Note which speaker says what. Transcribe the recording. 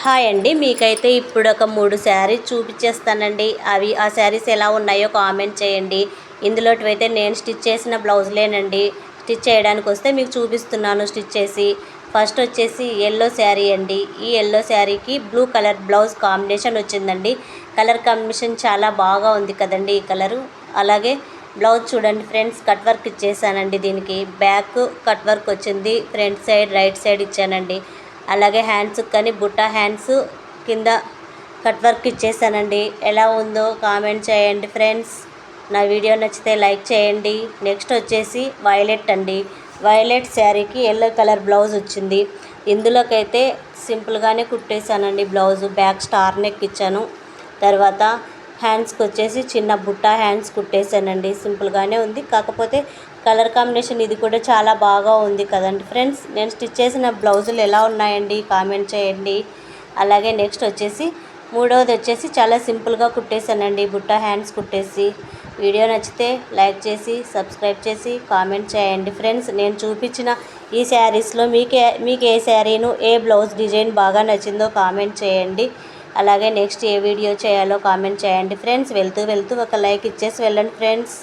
Speaker 1: Hi అండి. మీకైతే ఇప్పుడు ఒక 3 శారీస్ చూపించేస్తానండి. ఆ శారీస్ ఎలా ఉన్నాయో కామెంట్ చేయండి. ఇందులోటివైతే నేను స్టిచ్ చేసిన బ్లౌజులేనండి. స్టిచ్ చేయడానికి వస్తే మీకు చూపిస్తున్నాను స్టిచ్ చేసి. ఫస్ట్ వచ్చేసి యెల్లో శారీ అండి. ఈ యెల్లో శారీకి బ్లూ కలర్ బ్లౌజ్ కాంబినేషన్ వచ్చిందండి. కలర్ కాంబినేషన్ చాలా బాగా ఉంది కదండి ఈ కలరు. అలాగే బ్లౌజ్ చూడండి ఫ్రెండ్స్, కట్ వర్క్ ఇచ్చేసానండి. దీనికి బ్యాక్ కట్ వర్క్ వచ్చింది, ఫ్రంట్ సైడ్ రైట్ సైడ్ ఇచ్చానండి. అలాగే హ్యాండ్స్కి కానీ బుట్టా హ్యాండ్స్ కింద కట్ వర్క్ ఇచ్చేసానండి. ఎలా ఉందో కామెంట్ చేయండి ఫ్రెండ్స్. నా వీడియో నచ్చితే లైక్ చేయండి. నెక్స్ట్ వచ్చేసి వైలెట్ అండి. వైలెట్ శారీకి ఎల్లో కలర్ బ్లౌజ్ వచ్చింది. ఇందులోకైతే సింపుల్గానే కుట్టేశానండి. బ్లౌజు బ్యాక్ స్టార్ నెక్ ఇచ్చాను. తర్వాత హ్యాండ్స్కి వచ్చేసి చిన్న బుట్టా హ్యాండ్స్ కుట్టేశానండి. సింపుల్గానే ఉంది, కాకపోతే కలర్ కాంబినేషన్ ఇది కూడా చాలా బాగా ఉంది కదండి ఫ్రెండ్స్. నేను స్టిచ్ చేసిన బ్లౌజులు ఎలా ఉన్నాయండి కామెంట్ చేయండి. అలాగే నెక్స్ట్ వచ్చేసి మూడవది వచ్చేసి చాలా సింపుల్గా కుట్టేశానండి, బుట్టా హ్యాండ్స్ కుట్టేసి. వీడియో నచ్చితే లైక్ చేసి సబ్స్క్రైబ్ చేసి కామెంట్ చేయండి ఫ్రెండ్స్. నేను చూపించిన ఈ శారీస్లో మీకు ఏ శారీను ఏ బ్లౌజ్ డిజైన్ బాగా నచ్చిందో కామెంట్ చేయండి. అలాగే నెక్స్ట్ ఏ వీడియో చేయాలో కామెంట్ చేయండి ఫ్రెండ్స్. వెళ్తూ ఒక లైక్ ఇచ్చేసి వెళ్ళండి ఫ్రెండ్స్.